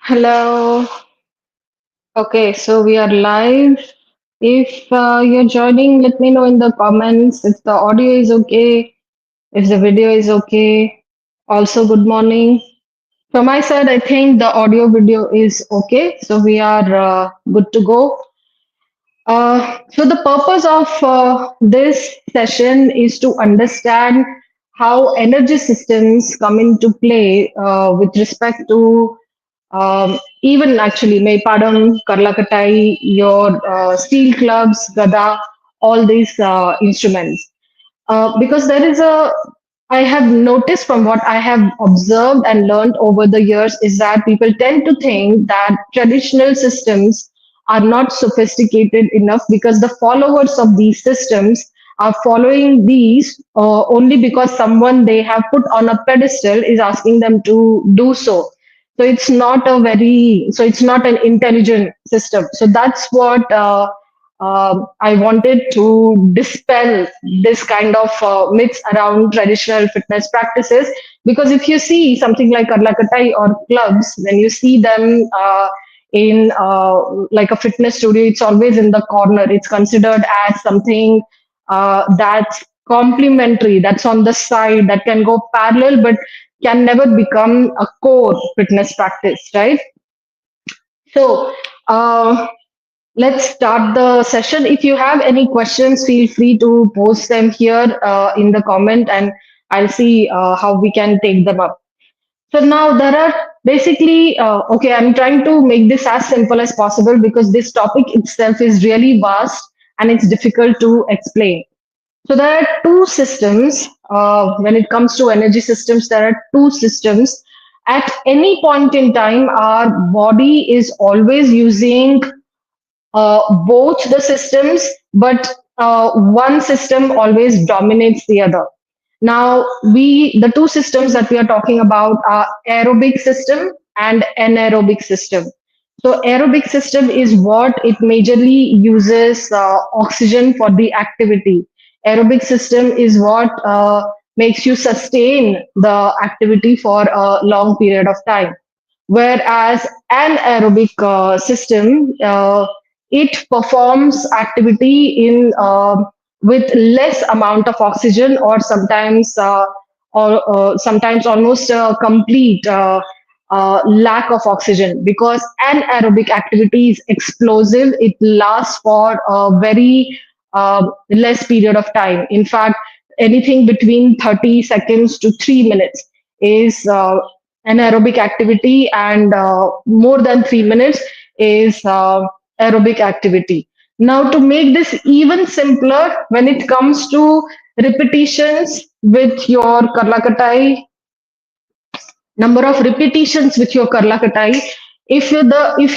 Hello. Okay, so we are live. If you're joining, let me know in the comments if the audio is okay, if the video is okay. Also, good morning. From my side, I think the audio video is okay, so we are good to go. So the purpose of this session is to understand how energy systems come into play with respect to even actually Maypadam, Karlakattai, your steel clubs, Gada, all these instruments. Because there is a, I have noticed from what I have observed and learned over the years is that people tend to think that traditional systems are not sophisticated enough because the followers of these systems are following these only because someone they have put on a pedestal is asking them to do so. So it's not an intelligent system. So that's what I wanted to dispel this kind of myths around traditional fitness practices. Because if you see something like Karlakatai or clubs, when you see them in like a fitness studio, it's always in the corner. It's considered as something that's complementary, that's on the side, that can go parallel, but can never become a core fitness practice, right? So, let's start the session. If you have any questions, feel free to post them here in the comment and I'll see how we can take them up. So now there are basically, okay, I'm trying to make this as simple as possible because this topic itself is really vast and it's difficult to explain. So there are two systems. When it comes to energy systems, there are two systems. At any point in time, our body is always using both the systems, but one system always dominates the other. Now, the two systems that we are talking about are aerobic system and anaerobic system. So, aerobic system is what it majorly uses oxygen for the activity. Aerobic system is what makes you sustain the activity for a long period of time. Whereas an aerobic system, it performs activity in with less amount of oxygen or sometimes almost a complete lack of oxygen because anaerobic activity is explosive. It lasts for a very less period of time. In fact, anything between 30 seconds to 3 minutes is anaerobic activity, and more than 3 minutes is aerobic activity. Now, to make this even simpler, when it comes to repetitions with your Karlakatai, number of repetitions with your Karlakatai, if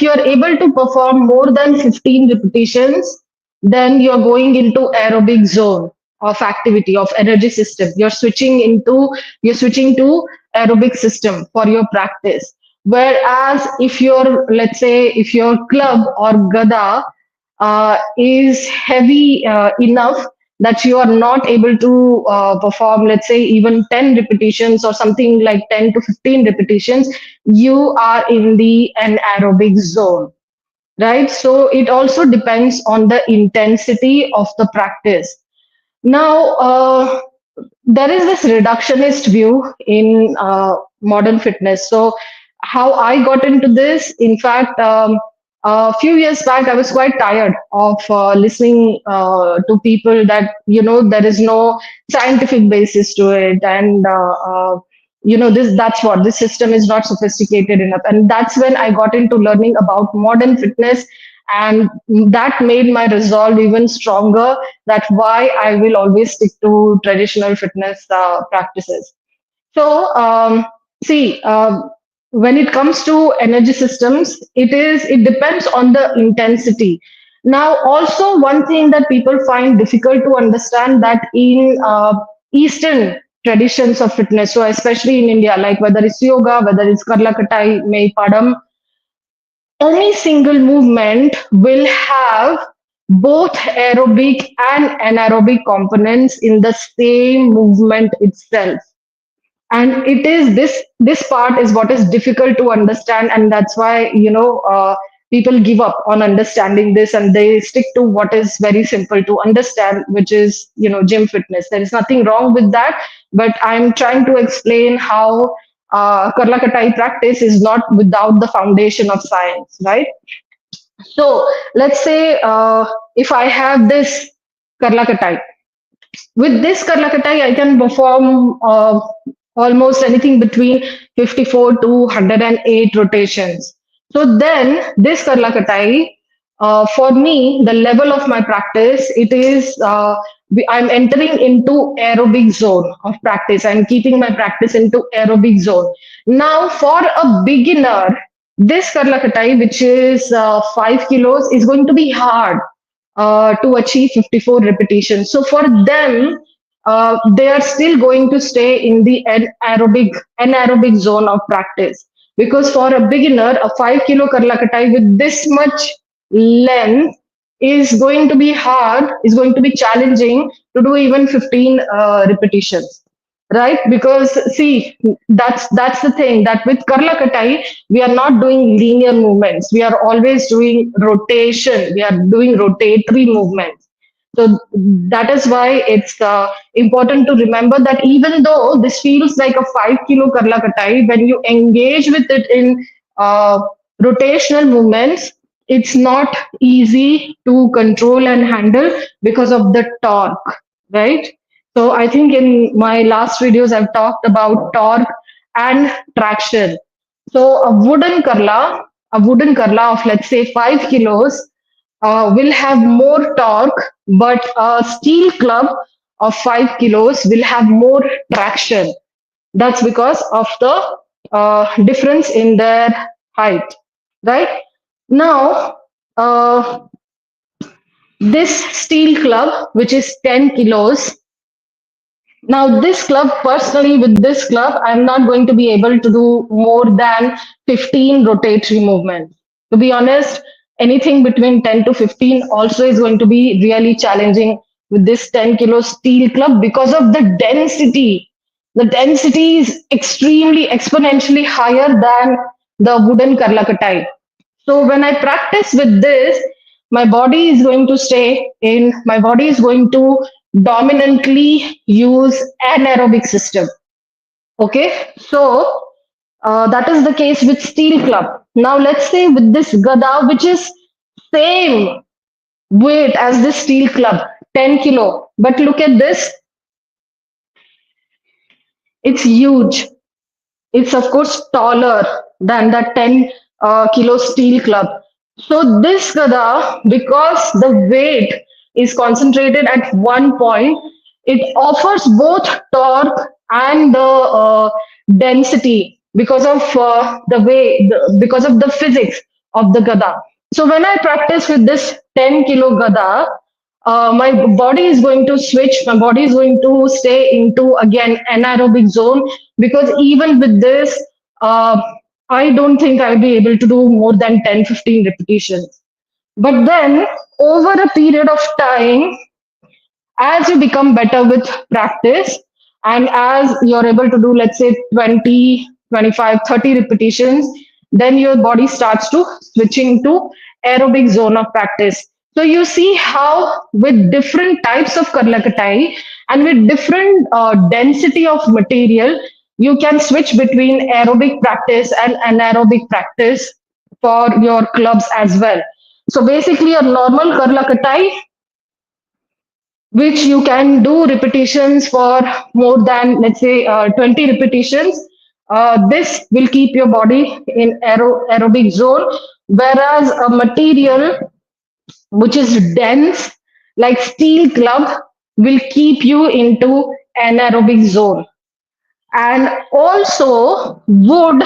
you're able to perform more than 15 repetitions, then you're going into aerobic zone of activity of energy system. You're switching to aerobic system for your practice. Whereas if your let's say if your club or gada is heavy enough that you are not able to perform, let's say, even 10 repetitions or something like 10 to 15 repetitions, you are in the anaerobic zone, right? So it also depends on the intensity of the practice. Now, there is this reductionist view in modern fitness. So, how I got into this, in fact, a few years back, I was quite tired of listening to people that, there is no scientific basis to it. And, that's what this system is not sophisticated enough. And that's when I got into learning about modern fitness. And that made my resolve even stronger that why I will always stick to traditional fitness practices. So, see, when it comes to energy systems, it depends on the intensity. Now, also one thing that people find difficult to understand that in Eastern traditions of fitness, so especially in India, like whether it's yoga, whether it's Karlakatai, May Padam, any single movement will have both aerobic and anaerobic components in the same movement itself. And it is this part is what is difficult to understand, and that's why people give up on understanding this, and they stick to what is very simple to understand, which is gym fitness. There is nothing wrong with that, but I'm trying to explain how Karlakatai practice is not without the foundation of science, right? So let's say if I have this Karlakatai, with this Karlakatai, I can perform almost anything between 54 to 108 rotations. So then, this Karlakatai, for me, the level of my practice, it is I'm entering into aerobic zone of practice. I'm keeping my practice into aerobic zone. Now, for a beginner, this Karlakatai, which is 5 kilos, is going to be hard to achieve 54 repetitions. So for them, they are still going to stay in the anaerobic zone of practice, because for a beginner, a 5 kilo Karlakatai with this much length is going to be hard, is going to be challenging to do even 15 repetitions, right? Because see, that's the thing, that with Karlakatai we are not doing linear movements, we are always doing rotation, we are doing rotatory movements. So that is why it's important to remember that even though this feels like a 5 kilo Karlakatai, when you engage with it in uh, rotational movements, it's not easy to control and handle because of the torque, right? So I think in my last videos, I've talked about torque and traction. So a wooden karla of let's say 5 kilos will have more torque, but a steel club of 5 kilos will have more traction. That's because of the difference in their height, right? Now, this steel club, which is 10 kilos, now, this club, personally, with this club, I'm not going to be able to do more than 15 rotatory movements. To be honest, anything between 10 to 15 also is going to be really challenging with this 10 kilo steel club because of the density. The density is extremely exponentially higher than the wooden Karlakatai. So when I practice with this, my body is going to dominantly use anaerobic system. Okay, so that is the case with steel club. Now let's say with this gada, which is same weight as this steel club, 10 kilo. But look at this, it's huge. It's of course taller than the 10 kilo steel club. So this gada, because the weight is concentrated at one point, it offers both torque and the density because of because of the physics of the gada. So when I practice with this 10 kilo gada, my body is going to switch, my body is going to stay into again anaerobic zone, because even with this, I don't think I'll be able to do more than 10-15 repetitions. But then over a period of time, as you become better with practice, and as you're able to do let's say 20, 25, 30 repetitions, then your body starts to switching to aerobic zone of practice. So you see how with different types of karlakatai and with different density of material, you can switch between aerobic practice and anaerobic practice for your clubs as well. So basically a normal karlakatai, which you can do repetitions for more than let's say 20 repetitions, this will keep your body in aerobic zone, whereas a material which is dense like steel club will keep you into anaerobic zone. And also wood,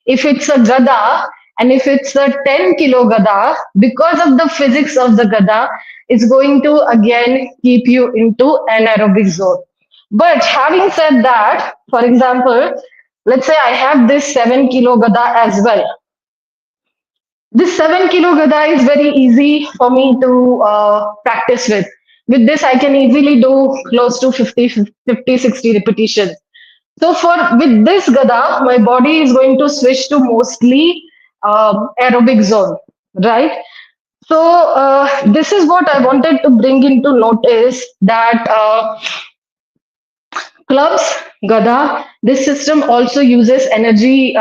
if it's a gada and if it's a 10 kilo gada, because of the physics of the gada, it's going to again keep you into anaerobic zone. But having said that, for example, let's say I have this 7 kilo gada as well. This 7 kilo gada is very easy for me to practice with. With this, I can easily do close to 50, 50, 60 repetitions. So for with this gada, my body is going to switch to mostly aerobic zone, right? So this is what I wanted to bring into notice that clubs, Gada, this system also uses energy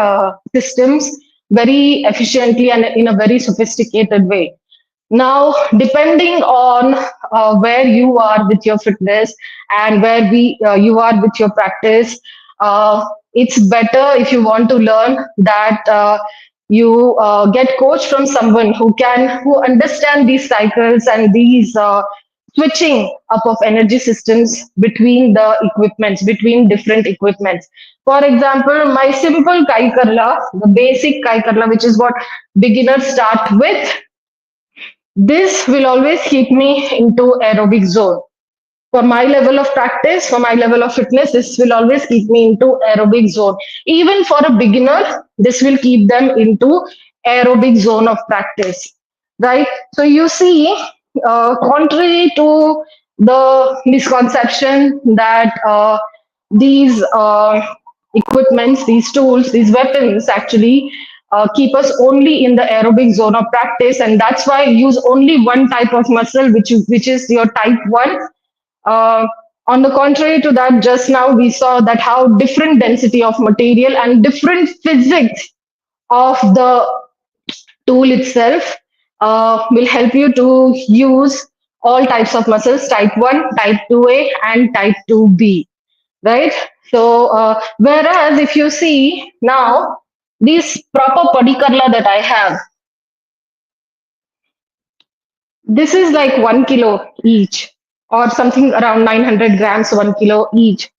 systems very efficiently and in a very sophisticated way. Now, depending on where you are with your fitness and where you are with your practice, it's better if you want to learn that you get coached from someone who understand these cycles and these switching up of energy systems between the equipments, between different equipments. For example, my simple Kai Karla, the basic Kai Karla, which is what beginners start with, this will always keep me into aerobic zone. For my level of practice, for my level of fitness, this will always keep me into aerobic zone. Even for a beginner, this will keep them into aerobic zone of practice, right? So you see, contrary to the misconception that these equipments, these tools, these weapons actually keep us only in the aerobic zone of practice, and that's why I use only one type of muscle, which is your type one. uh, on the contrary to that, just now we saw that how different density of material and different physics of the tool itself will help you to use all types of muscles, type 1, type 2A, and type 2B, right? So, whereas if you see now, this proper padikarla that I have, this is like 1 kilo each, or something around 900 grams, 1 kilo each.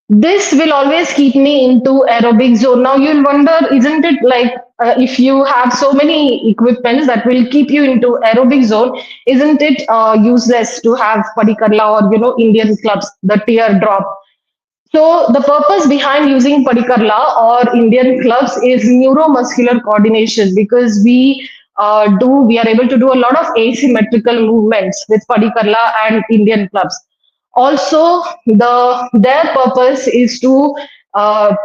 This will always keep me into aerobic zone. Now you'll wonder, isn't it like if you have so many equipments that will keep you into aerobic zone, isn't it useless to have padikarla or Indian clubs, the teardrop? So the purpose behind using Padikarla or Indian clubs is neuromuscular coordination because we are able to do a lot of asymmetrical movements with Padikarla and Indian clubs. Also, their purpose is to uh,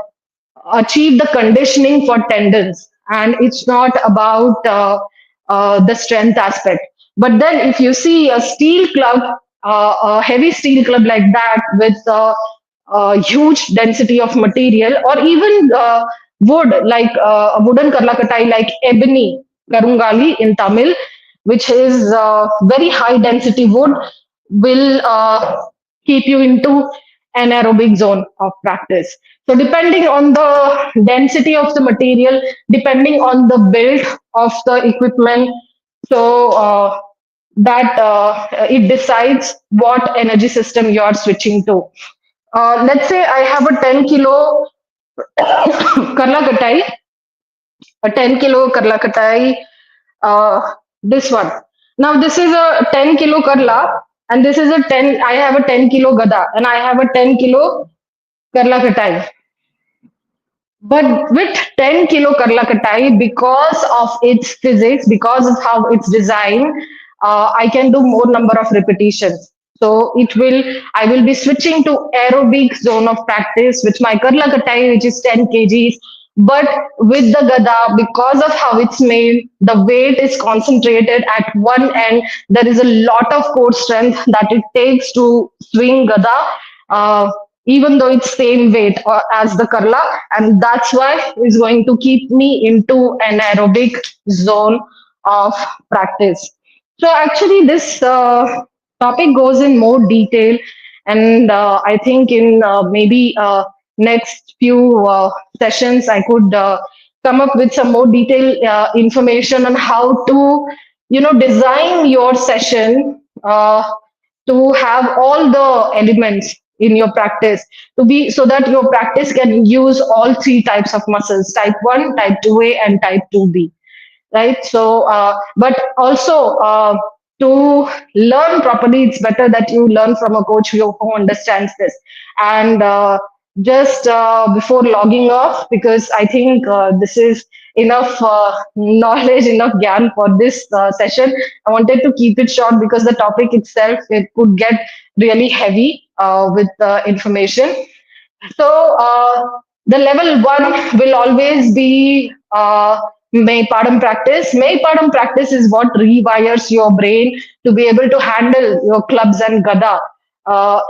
achieve the conditioning for tendons, and it's not about the strength aspect. But then if you see a steel club, a heavy steel club like that with a huge density of material, or even wood like a wooden karlakatai like ebony karungali in Tamil, which is very high density wood, will keep you into anaerobic zone of practice. So depending on the density of the material, depending on the build of the equipment, so that it decides what energy system you are switching to. Let's say I have a 10 kilo Karlakatai, a 10 kilo Karlakatai, this one. Now this is a 10 kilo Karla, and this is a 10, I have a 10 kilo Gada, and I have a 10 kilo Karlakatai. But with 10 kilo Karlakatai, because of its physics, because of how it's designed, I can do more number of repetitions. So I will be switching to aerobic zone of practice with my Karlakatai, which is 10 kgs. But with the Gada, because of how it's made, the weight is concentrated at one end. There is a lot of core strength that it takes to swing Gada. Even though it's same weight as the Karla, and that's why it's going to keep me into an aerobic zone of practice. So actually, this topic goes in more detail, and I think in maybe next few sessions, I could come up with some more detailed information on how to, design your session to have all the elements in your practice to be so that your practice can use all three types of muscles: type 1, type 2A, and type 2B, right? So but also to learn properly, it's better that you learn from a coach who understands this. And just before logging off, because I think this is enough knowledge, enough gyan for this session, I wanted to keep it short because the topic itself, it could get really heavy with information. So the level one will always be May Padam practice. May Padam practice is what rewires your brain to be able to handle your clubs and gada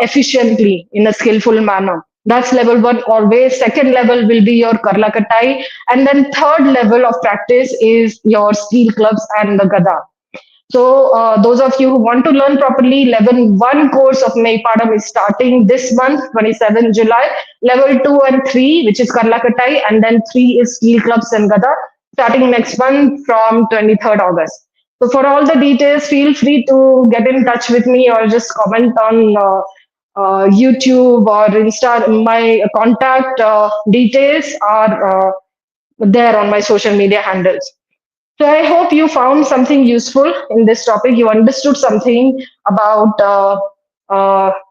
efficiently in a skillful manner. That's level one always. Second level will be your Karlakattai. And then third level of practice is your steel clubs and the gada. So, those of you who want to learn properly, level 1 course of Maipadam is starting this month, 27 July. Level 2 and 3, which is Karlakatai, and then 3 is Steel Clubs and Gada, starting next month from 23rd August. So, for all the details, feel free to get in touch with me or just comment on YouTube or Insta. My contact details are there on my social media handles. So I hope you found something useful in this topic. You understood something about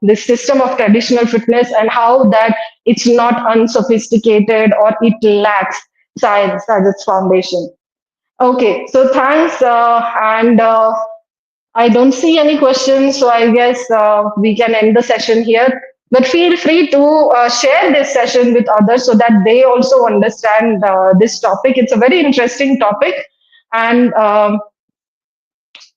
this system of traditional fitness and how that it's not unsophisticated or it lacks science as its foundation. Okay, so thanks, and I don't see any questions, so I guess we can end the session here. But feel free to share this session with others so that they also understand this topic. It's a very interesting topic, and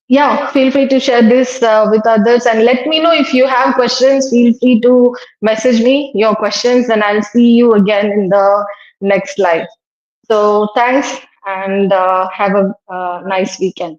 yeah, feel free to share this with others and let me know if you have questions. Feel free to message me your questions, and I'll see you again in the next live. So thanks, and have a nice weekend.